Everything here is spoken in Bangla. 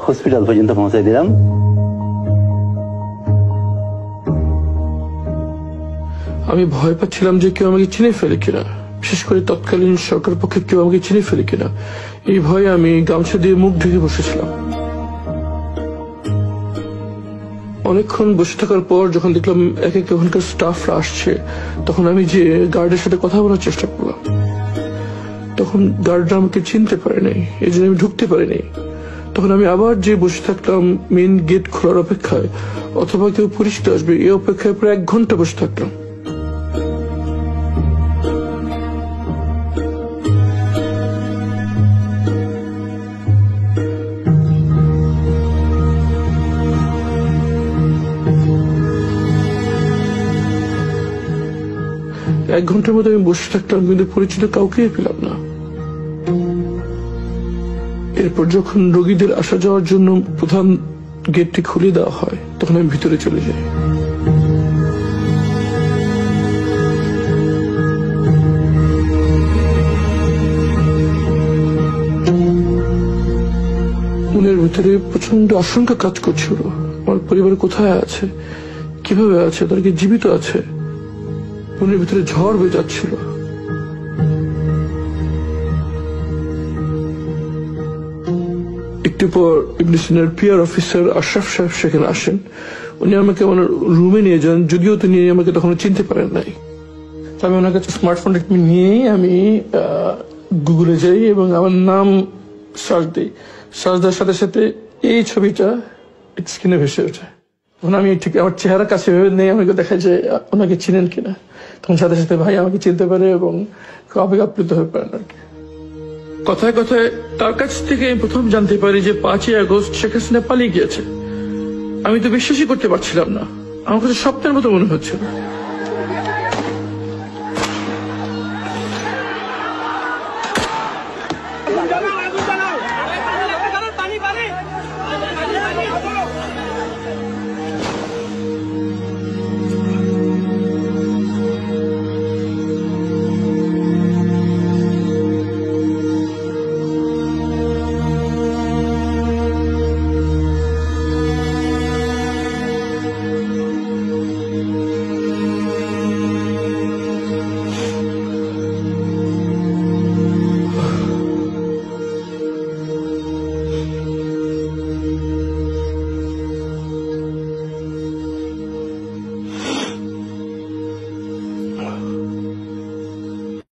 হসপিটাল পর্যন্ত পৌঁছাই দিলাম। আমি ভয় পাচ্ছিলাম যে কেউ আমাকে চিনে ফেলে কিনা, বিশেষ করে তৎকালীন সরকার পক্ষে কেউ আমাকে চিনে ফেলে কিনা। এই ভয়ে আমি গামছা দিয়ে মুখ ঢেকে বসেছিলাম। অনেকক্ষণ বসে থাকার পর যখন দেখলাম এক এক ওখানকার স্টাফরা আসছে, তখন আমি যে গার্ডের সাথে কথা বলার চেষ্টা করলাম। তখন গার্ডরা আমাকে চিনতে পারে নাই, এই জন্য আমি ঢুকতে পারি নাই। তখন আমি আবার যে বসে থাকলাম মেন গেট খোলার অপেক্ষায়, অথবা কেউ পরিচিত আসবে এই অপেক্ষায় প্রায় 1 ঘন্টা বসে থাকলাম। এক ঘন্টার মধ্যে আমি বসে থাকলাম, কিন্তু পরিচিত কাউকেই পেলাম না। এরপর যখন রোগীদের আসা যাওয়ার জন্য প্রধান গেটটি খুলে দেওয়া হয়, তখন আমি ভিতরে চলে যাই। মনের ভিতরে প্রচন্ড আশঙ্কা কাজ করছিল। আমার পরিবার কোথায় আছে, কিভাবে আছে, তারা কি জীবিত আছে? মনের ভিতরে ঝড় বয়ে যাচ্ছিল। একটু পর ইবনে সিনার পিআর অফিসার আশরাফ সাহেব সেখানে আসেন। উনি আমাকে আমার রুমে নিয়ে যান, যদিও তিনি আমাকে তখন চিনতে পারেন নাই। আমি ওনার কাছে স্মার্টফোনটা নিয়েই আমি গুগলে যাই এবং আমার নাম সার্চ দিই। সার্চ দেওয়ার সাথে সাথে এই ছবিটা স্ক্রিনে ভেসে ওঠে। তখন আমি ঠিক আমার চেহারা কাছে ভেবে নেই, আমাকে দেখা যায় ওনাকে চিনেন কিনা। তখন সাথে সাথে ভাই আমাকে চিনতে পারে এবং আবেগ আপ্লুত হয়ে পারেন আর কি। কথায় কথায় তার কাছ থেকে প্রথম জানতে পারি যে 5ই আগস্ট শেখ হাসিনা পালিয়ে গিয়েছে। আমি তো বিশ্বাসই করতে পারছিলাম না, আমার কাছে স্বপ্নের মতো মনে হচ্ছিল।